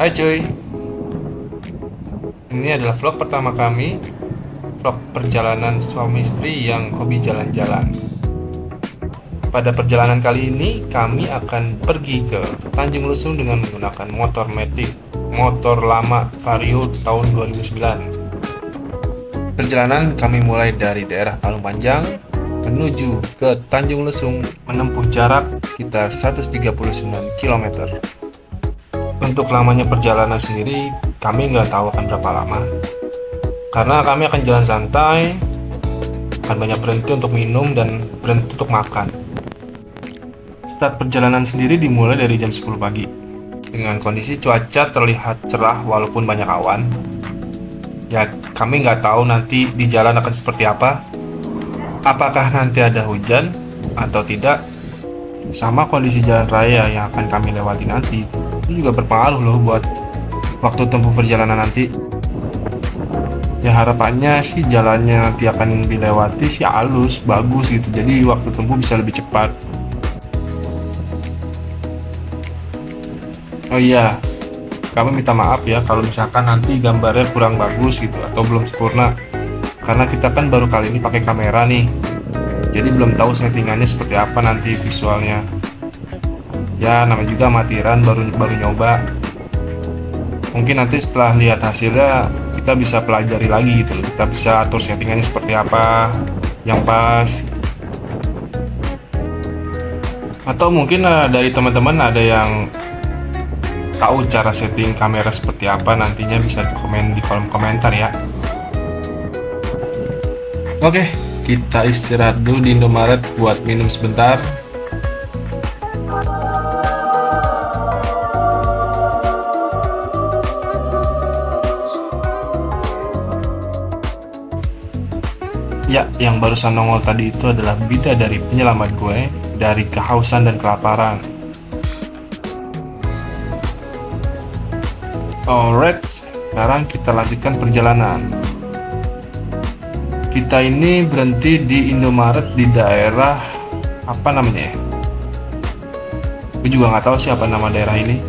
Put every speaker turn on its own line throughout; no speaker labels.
Hai cuy, ini adalah vlog pertama kami, vlog perjalanan suami istri yang hobi jalan-jalan. Pada perjalanan kali ini, kami akan pergi ke Tanjung Lesung dengan menggunakan motor Matic, motor lama Vario tahun 2009. Perjalanan kami mulai dari daerah Palung Panjang menuju ke Tanjung Lesung, menempuh jarak sekitar 139 km. Untuk lamanya perjalanan sendiri, kami nggak tahu akan berapa lama. Karena kami akan jalan santai, akan banyak berhenti untuk minum dan berhenti untuk makan. Start perjalanan sendiri dimulai dari jam 10 pagi. Dengan kondisi cuaca terlihat cerah walaupun banyak awan. Ya, kami nggak tahu nanti di jalan akan seperti apa. Apakah nanti ada hujan atau tidak. Sama kondisi jalan raya yang akan kami lewati nanti, itu juga berpengaruh loh buat waktu tempuh perjalanan nanti. Ya harapannya sih jalannya nanti akan dilewati sih halus, bagus gitu. Jadi waktu tempuh bisa lebih cepat. Oh iya, kami minta maaf ya kalau misalkan nanti gambarnya kurang bagus gitu atau belum sempurna. Karena kita kan baru kali ini pakai kamera nih. Jadi belum tahu settingannya seperti apa nanti visualnya. Ya namanya juga amatiran, baru nyoba. Mungkin nanti setelah lihat hasilnya kita bisa pelajari lagi gitu loh. Kita bisa atur settingannya seperti apa yang pas. Atau mungkin dari teman-teman ada yang tahu cara setting kamera seperti apa, nantinya bisa komen di kolom komentar ya. Oke, kita istirahat dulu di Indomaret buat minum sebentar. Ya, yang barusan nongol tadi itu adalah bidadari penyelamat gue dari kehausan dan kelaparan. Alright, sekarang kita lanjutkan perjalanan. Kita ini berhenti di Indomaret di daerah apa namanya ya? Gue juga nggak tahu sih apa nama daerah ini.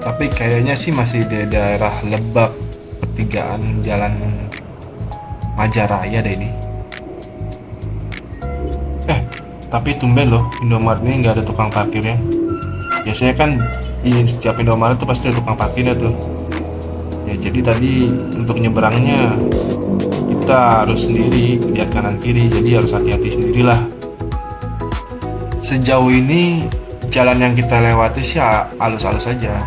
Tapi kayaknya sih masih di daerah Lebak, pertigaan Jalan Majaraya deh ini. Tapi tumben loh, Indomaret ini nggak ada tukang parkirnya. Biasanya kan di setiap Indomaret tuh pasti ada tukang parkirnya tuh. Ya jadi tadi untuk nyeberangnya kita harus sendiri lihat kanan kiri, jadi harus hati-hati sendirilah. Sejauh ini jalan yang kita lewati sih halus-halus saja.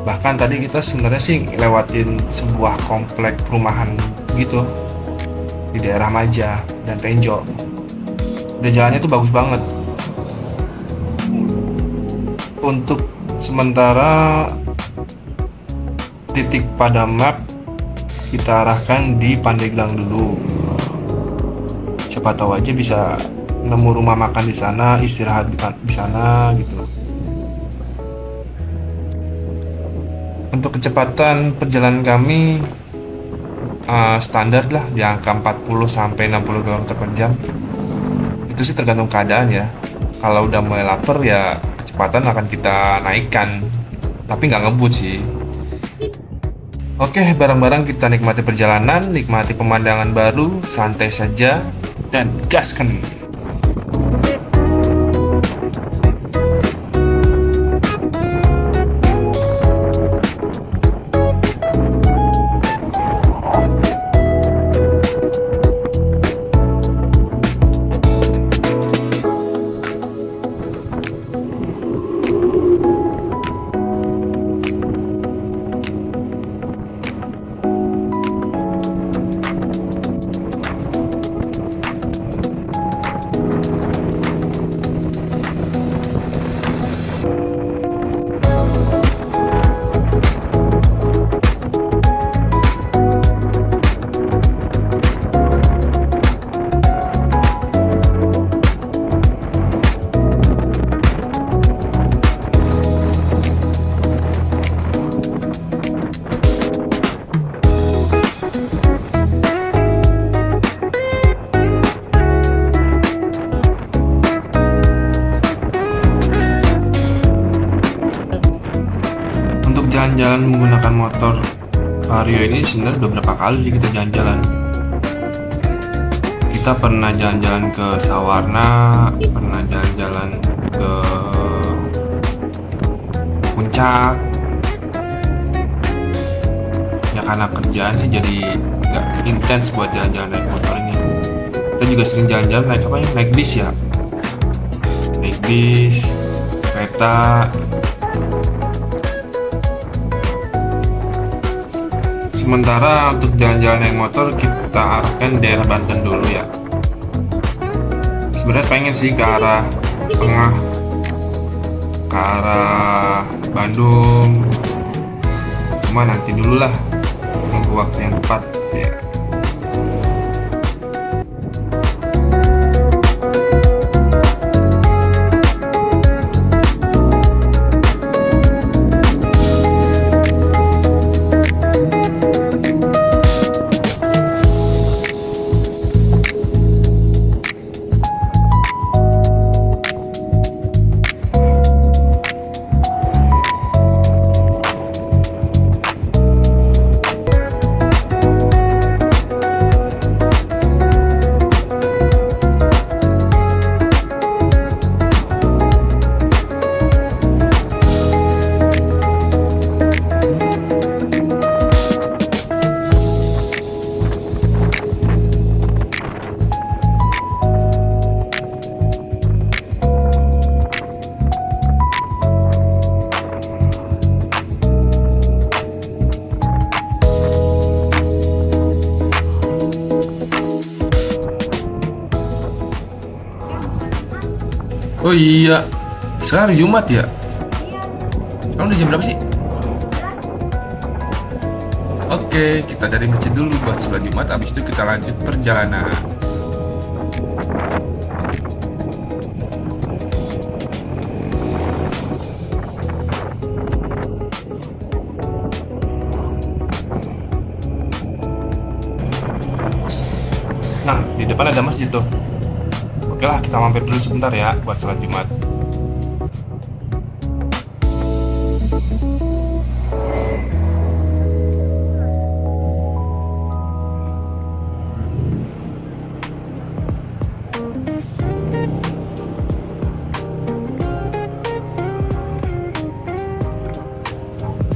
Bahkan tadi kita sebenarnya sih lewatin sebuah komplek perumahan gitu di daerah Maja dan Tenjo. Dan jalannya tuh bagus banget. Untuk sementara titik pada map kita arahkan di Pandeglang dulu. Siapa tahu aja bisa nemu rumah makan di sana, istirahat di sana gitu. Untuk kecepatan perjalanan kami standar lah di angka 40 sampai 60 km per jam. Itu sih tergantung keadaan ya. Kalau udah mulai lapar ya kecepatan akan kita naikkan. Tapi nggak ngebut sih. Oke, bareng-bareng kita nikmati perjalanan, nikmati pemandangan baru, santai saja, dan gaskan. jalan-jalan menggunakan motor Vario ini sebenarnya udah berapa kali sih kita jalan-jalan. Kita pernah jalan-jalan ke Sawarna, pernah jalan-jalan ke Puncak. Ya karena kerjaan sih jadi nggak intens buat jalan-jalan naik motor ini. Kita juga sering jalan-jalan naik apa ya? Naik bis ya. Naik bis, kereta. Sementara untuk jalan-jalan naik motor kita arahkan daerah Banten dulu ya. Sebenarnya pengen sih ke arah tengah, ke arah Bandung. Cuma nanti dulu lah, nunggu waktu yang tepat ya. Oh iya, sekarang Jumat ya? Sekarang udah jam berapa sih? Oke, kita cari masjid dulu buat sholat Jumat. Habis itu kita lanjut perjalanan. Nah, di depan ada masjid tuh. Oke lah, kita mampir dulu sebentar ya buat sholat Jumat.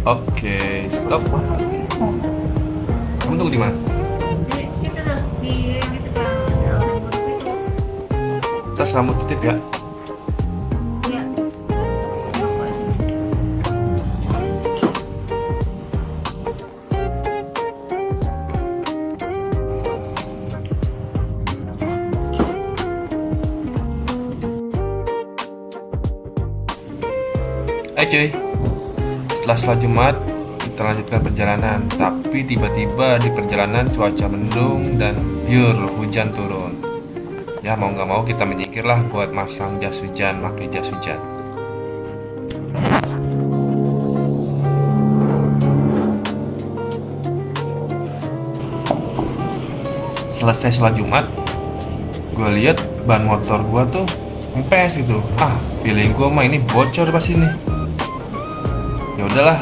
Oke, stop. Kamu tunggu di mana?
Di situ tuh, di yang itu kan.
Tas kamu titip ya.
Iya.
Hai cuy, setelah sholat Jumat kita lanjutkan perjalanan. Tapi tiba-tiba di perjalanan cuaca mendung dan biur hujan turun. Ya mau nggak mau kita menyingkir lah buat masang jas hujan, pakai jas hujan. Selesai sholat Jumat, gue lihat ban motor gue tuh kempes gitu. Ah, feeling gue mah ini bocor pas ini. Ya udahlah,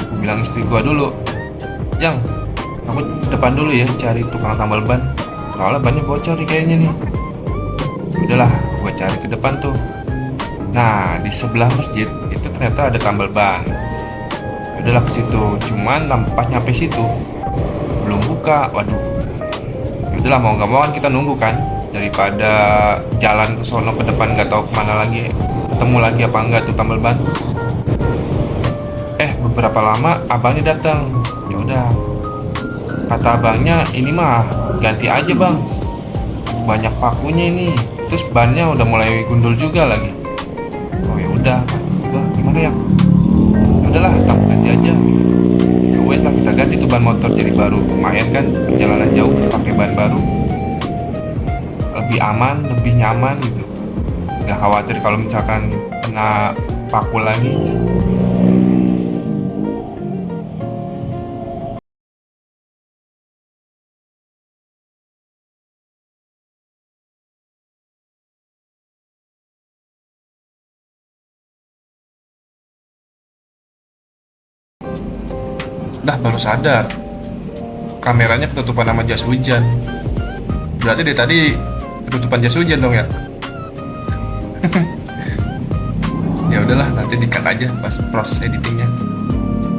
gue bilang istri gue dulu, yang aku ke depan dulu ya cari tukang tambal ban. Soalnya bannya bocor nih kayaknya nih. Ya udahlah, gue cari ke depan tuh. Nah, di sebelah masjid itu ternyata ada tambal ban. Ya udahlah ke situ, cuman pas nyampe situ belum buka. Waduh, udahlah mau nggak mau kan kita nunggu kan, daripada jalan ke sono ke depan nggak tahu kemana lagi, ketemu lagi apa enggak tuh tambal ban. Beberapa lama abangnya datang. Ya udah, kata abangnya ini mah ganti aja bang, banyak pakunya ini, terus bannya udah mulai gundul juga lagi. Oh ya udah, gimana ya? Ya udahlah, tak ganti aja gitu. Ya wes lah, kita ganti tuh ban motor jadi baru. Lumayan kan, perjalanan jauh pakai ban baru, lebih aman, lebih nyaman gitu. Nggak khawatir kalau misalkan kena paku lagi. Dah baru sadar, kameranya ketutupan sama jas hujan. Berarti dari tadi ketutupan jas hujan dong ya. Ya udahlah, nanti di-cut aja pas proses editingnya.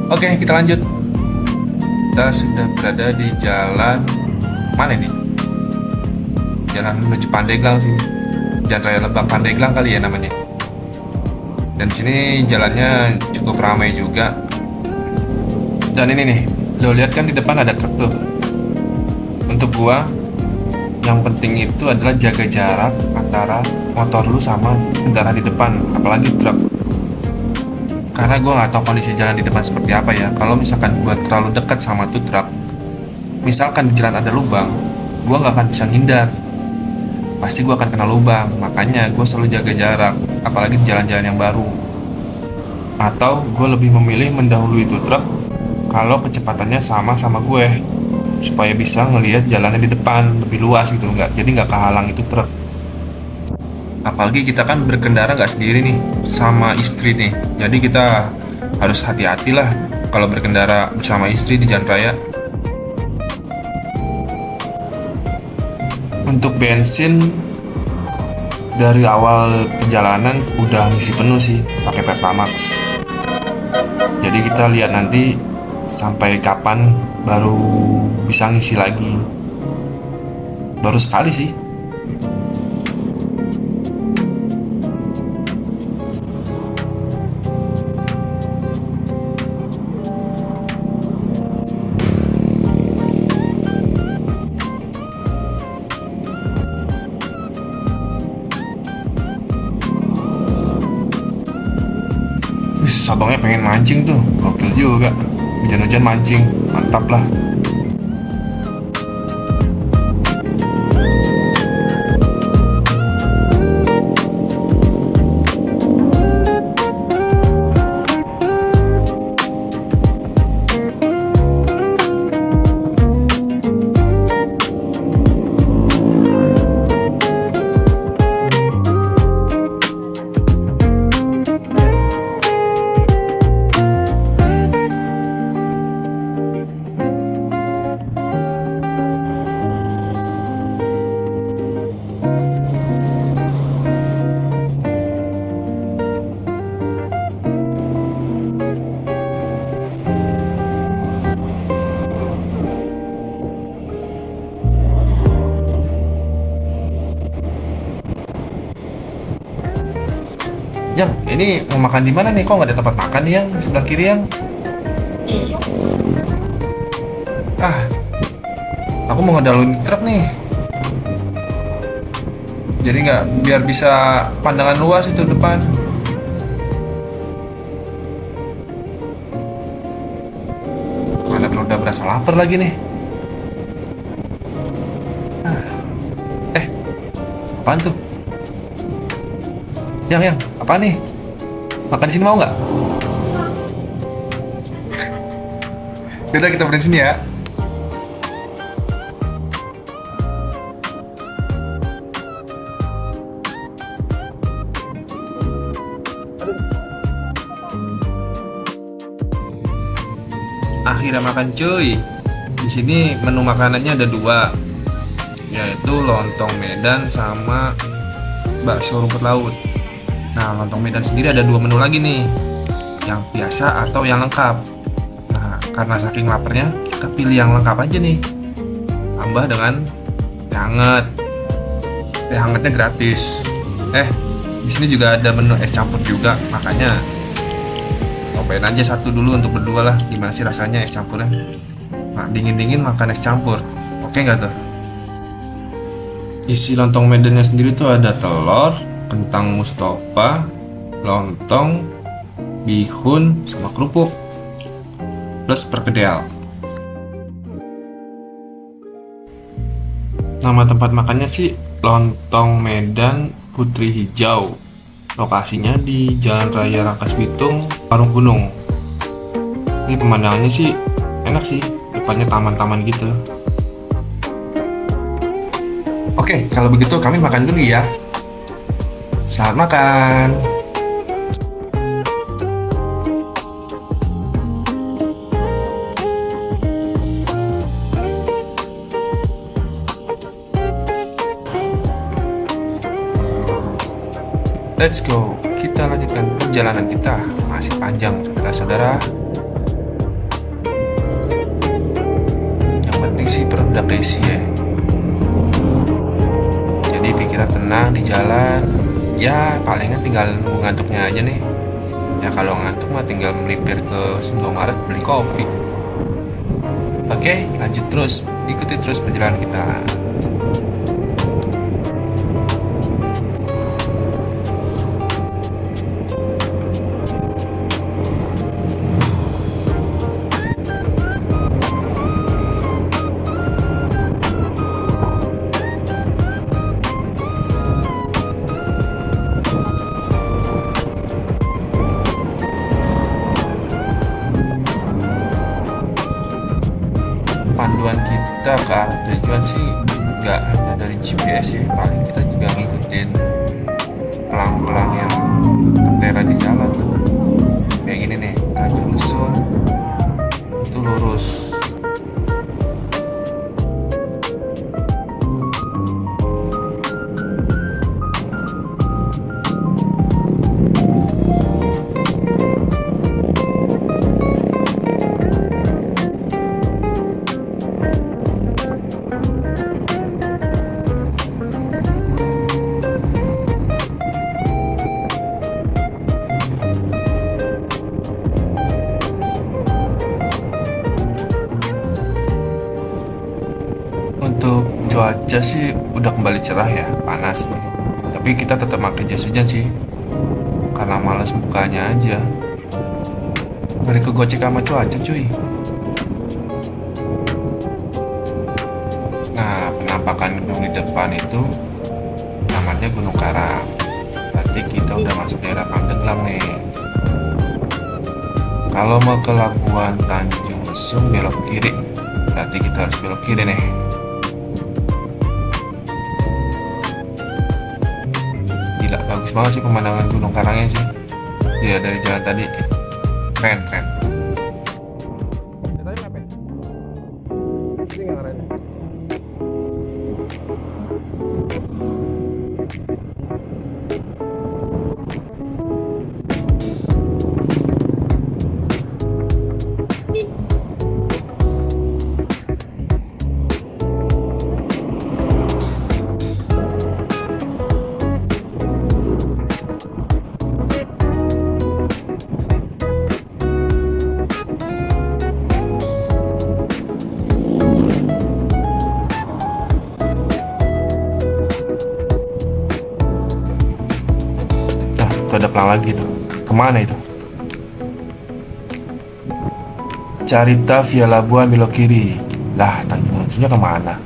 Oke, kita lanjut. Kita sudah berada di jalan mana nih? Jalan menuju Pandeglang sih. Jalan Raya Lebak Pandeglang kali ya namanya. Dan sini jalannya cukup ramai juga. Dan ini nih, lo lihat kan di depan ada truk tuh. Untuk gua, yang penting itu adalah jaga jarak antara motor lu sama kendaraan di depan, apalagi truk. Karena gua nggak tahu kondisi jalan di depan seperti apa ya. Kalau misalkan gua terlalu dekat sama tuh truk, misalkan di jalan ada lubang, gua nggak akan bisa ngindar. Pasti gua akan kena lubang. Makanya gua selalu jaga jarak, apalagi di jalan-jalan yang baru. Atau gue lebih memilih mendahului itu truk kalau kecepatannya sama gue, supaya bisa ngelihat jalannya di depan lebih luas gitu, jadi nggak kehalang itu truk. Apalagi kita kan berkendara nggak sendiri nih, sama istri nih, jadi kita harus hati-hati lah kalau berkendara bersama istri di jalan raya. Untuk bensin dari awal perjalanan udah ngisi penuh sih pakai Pertamax. Jadi kita lihat nanti sampai kapan baru bisa ngisi lagi. Baru sekali sih. Abangnya pengen mancing tuh, gokil juga. Hujan-hujan mancing, mantap lah. Yang, ini mau makan di mana nih? Kok nggak ada tempat makan nih yang sebelah kiri yang? Ah, aku mau ngedalin truk nih. Jadi nggak, biar bisa pandangan luas itu depan. Mana kalau udah berasa lapar lagi nih. Apaan tuh? Yang, apa nih? Makan di sini mau nggak? Udah kita berhenti sini ya. Akhirnya makan cuy. Di sini menu makanannya ada dua, yaitu lontong Medan sama bakso rumput laut. Nah, lontong Medan sendiri ada dua menu lagi nih, yang biasa atau yang lengkap. Nah, karena saking laparnya, kita pilih yang lengkap aja nih. Tambah dengan teh hangat. Teh hangatnya gratis. Di sini juga ada menu es campur juga, makanya cobain aja satu dulu untuk berdua lah. Gimana sih rasanya es campurnya? Nah, dingin-dingin makan es campur. Oke nggak tuh? Isi lontong Medannya sendiri tuh ada telur, kentang Mustafa, lontong, bihun, sama kerupuk, plus perkedel. Nama tempat makannya sih Lontong Medan Putri Hijau. Lokasinya di Jalan Raya Rangkas Bitung, Parung Gunung. Ini pemandangannya sih enak sih, depannya taman-taman gitu. Oke, kalau begitu kami makan dulu ya. Selamat makan. let's go. Kita lanjutkan perjalanan kita. Masih panjang, saudara-saudara. Yang penting sih perut udah keisi ya. Jadi pikiran tenang di jalan. Ya palingan tinggal nunggu ngantuknya aja nih. Ya kalau ngantuk mah tinggal melipir ke Indomaret beli kopi. Oke, lanjut terus. Ikuti terus perjalanan kita. Panduan kita ke arah tujuan sih nggak hanya dari GPS ya, paling kita juga ngikutin pelang-pelang yang tertera di jalan tuh. Kayak gini nih, Tanjung Lesung itu lurus. Untuk cuaca sih udah kembali cerah ya, panas nih. Tapi kita tetap pakai jas hujan sih, karena males bukanya aja. Dari kegocek sama cuaca cuy. Nah, penampakan gunung di depan itu namanya Gunung Karang. Berarti kita udah masuk daerah Pandeglang nih. Kalau mau ke Labuan Tanjung Lesung belok kiri. Berarti kita harus belok kiri nih. Gila, bagus banget sih pemandangan Gunung Karangnya sih. Iya, dari jalan tadi keren. Tuh ada pelang lagi tuh. Kemana itu? Carita via Labuan belok kiri. Lah, Tanjung Lesungnya kemana?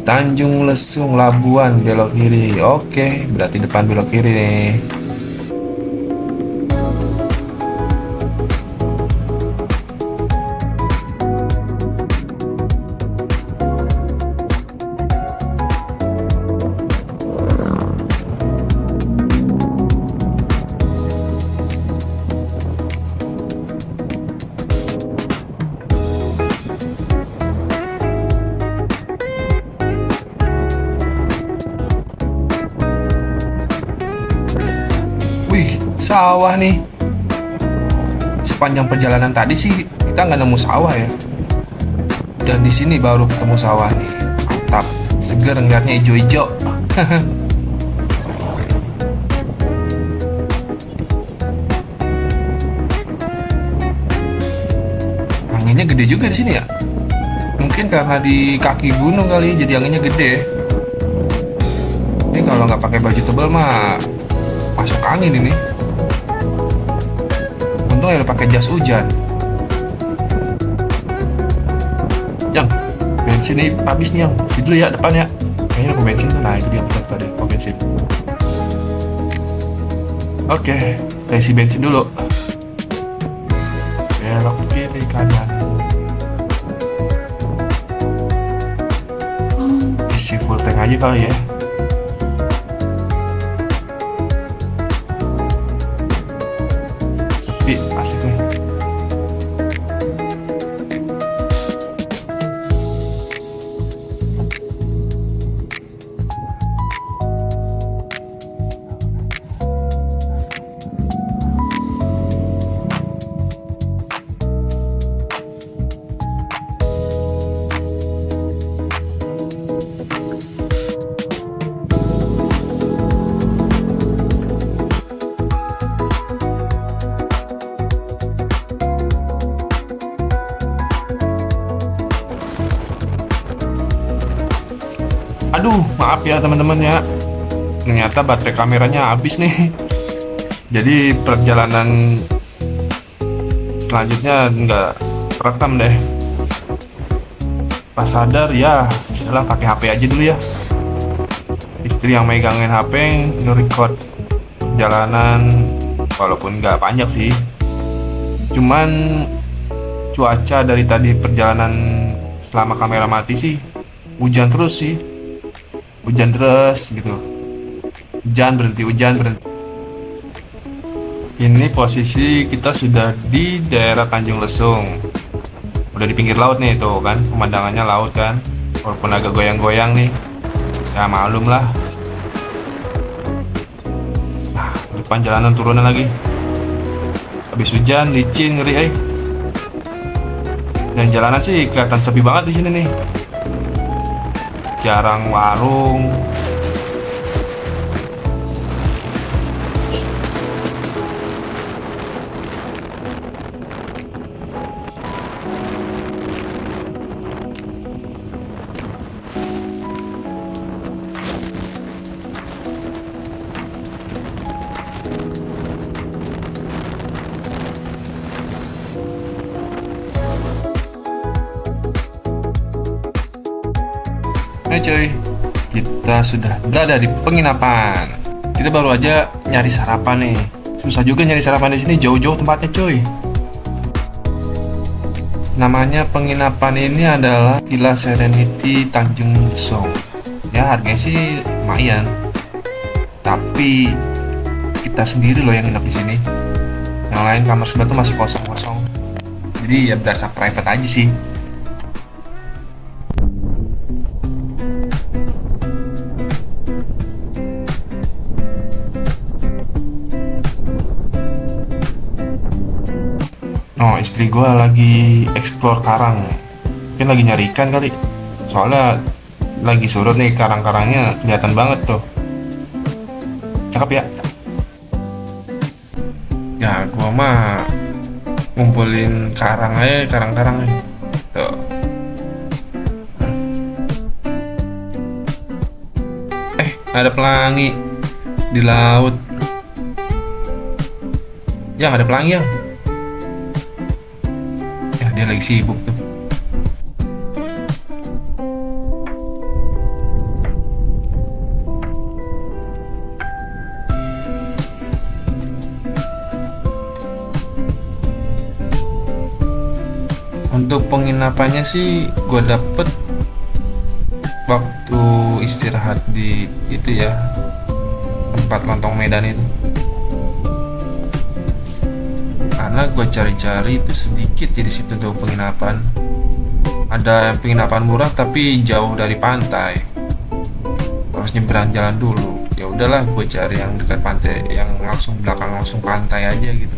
Tanjung Lesung Labuan belok kiri. Oke, berarti depan belok kiri nih. Wih, sawah nih. Sepanjang perjalanan tadi sih kita nggak nemu sawah ya. Dan di sini baru ketemu sawah nih. Mantap, seger ngeliatnya hijau-hijau. Anginnya gede juga di sini ya. Mungkin karena di kaki gunung kali, jadi anginnya gede. Ini kalau nggak pakai baju tebal mah masuk angin ini. Untung ya pakai jas hujan. Yang bensin ini habis nih yang. Si dulu ya depan ya. Kayaknya aku bensin tuh. Nah itu dia tempat tadi. Oh bensin. Oke, kita isi bensin dulu. Belok kiri kanan. Isi full tank aja kali ya. Sepi, asik nih. Aduh, maaf ya teman-teman ya. Ternyata baterai kameranya habis nih. Jadi perjalanan selanjutnya nggak terekam deh. Pas sadar ya, udahlah pakai HP aja dulu ya. Istri yang megangin HP nge-record perjalanan, walaupun nggak banyak sih. Cuman cuaca dari tadi perjalanan selama kamera mati sih hujan terus sih. Hujan terus gitu. Hujan berhenti. Ini posisi kita sudah di daerah Tanjung Lesung. Udah di pinggir laut nih tuh kan, pemandangannya laut kan. Walaupun agak goyang-goyang nih. Ya maklum lah. Nah, depan jalanan turunan lagi. Habis hujan, licin, ngeri Dan jalanan sih kelihatan sepi banget di sini nih. Jarang warung. Nah cuy, kita sudah berada di penginapan. Kita baru aja nyari sarapan nih. Susah juga nyari sarapan di sini, jauh-jauh tempatnya cuy. Namanya penginapan ini adalah Villa Serenity Tanjung Lesung. Ya harganya sih lumayan. Tapi kita sendiri loh yang nginep di sini. Yang lain kamar sebelah tuh masih kosong-kosong. Jadi ya berasa private aja sih. Oh, istri gue lagi explore karang. Mungkin lagi nyari ikan kali. Soalnya lagi surut nih, karang-karangnya kelihatan banget tuh. Cakep ya? Ya, gue mah ngumpulin karang aja, karang-karang nih. Tuh. Ada pelangi di laut. Yang ada pelangi yang. Dia lagi sibuk tuh. Untuk penginapannya sih gue dapet waktu istirahat di itu ya, tempat lontong Medan itu. Karena gue cari-cari itu sedikit ya di situ tuh penginapan. Ada penginapan murah tapi jauh dari pantai. Harus nyebrang jalan dulu. Ya udahlah, gue cari yang dekat pantai, yang langsung belakang langsung pantai aja gitu.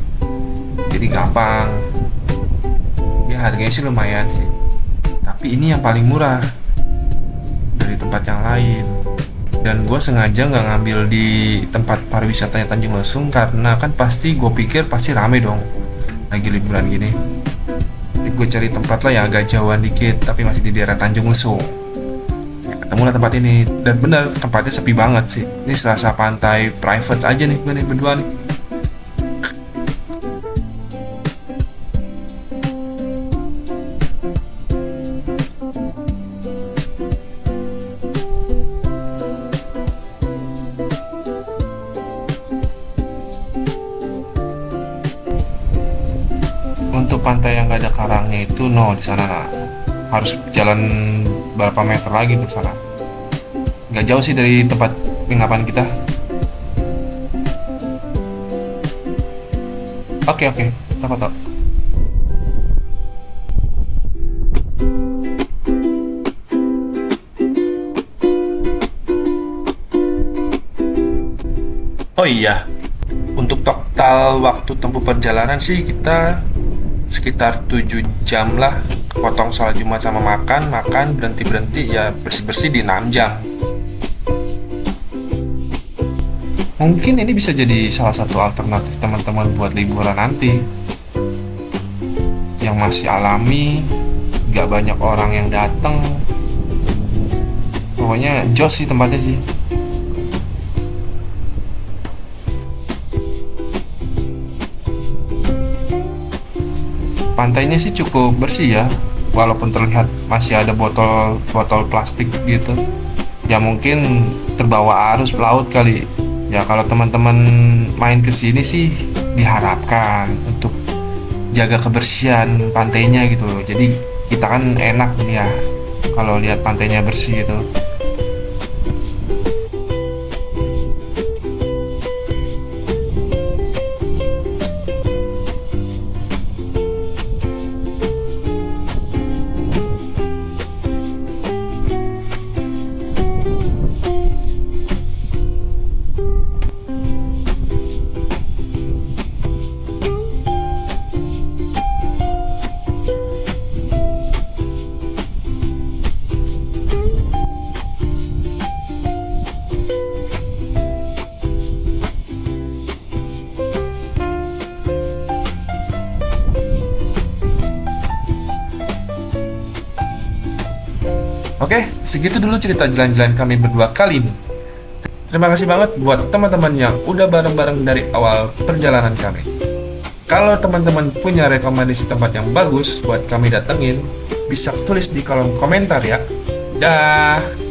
Jadi gampang. Ya harganya sih lumayan sih. Tapi ini yang paling murah dari tempat yang lain. Dan gue sengaja nggak ngambil di tempat pariwisatanya Tanjung Lesung karena kan pasti gue pikir pasti rame dong lagi liburan gini. Jadi gue cari tempat lah yang agak jauhan dikit tapi masih di daerah Tanjung Lesung. Ya, ketemulah tempat ini dan benar tempatnya sepi banget sih. Ini serasa pantai private aja nih gue nih berdua nih. Untuk pantai yang gak ada karangnya itu di sana harus jalan berapa meter lagi ke sana. Gak jauh sih dari tempat penginapan kita. Oke, kita foto. Oh iya, untuk total waktu tempuh perjalanan sih kita sekitar 7 jam lah, potong sholat Jumat sama makan, berhenti ya bersih-bersih di 6 jam. Mungkin ini bisa jadi salah satu alternatif teman-teman buat liburan nanti yang masih alami, gak banyak orang yang datang. Pokoknya jos sih tempatnya sih. Pantainya sih cukup bersih ya, walaupun terlihat masih ada botol plastik gitu. Ya mungkin terbawa arus laut kali. Ya kalau teman-teman main ke sini sih diharapkan untuk jaga kebersihan pantainya gitu loh. Jadi kita kan enak nih ya kalau lihat pantainya bersih gitu. Oke, segitu dulu cerita jalan-jalan kami berdua kali ini. Terima kasih banget buat teman-teman yang udah bareng-bareng dari awal perjalanan kami. Kalau teman-teman punya rekomendasi tempat yang bagus buat kami datengin, bisa tulis di kolom komentar ya. Dah.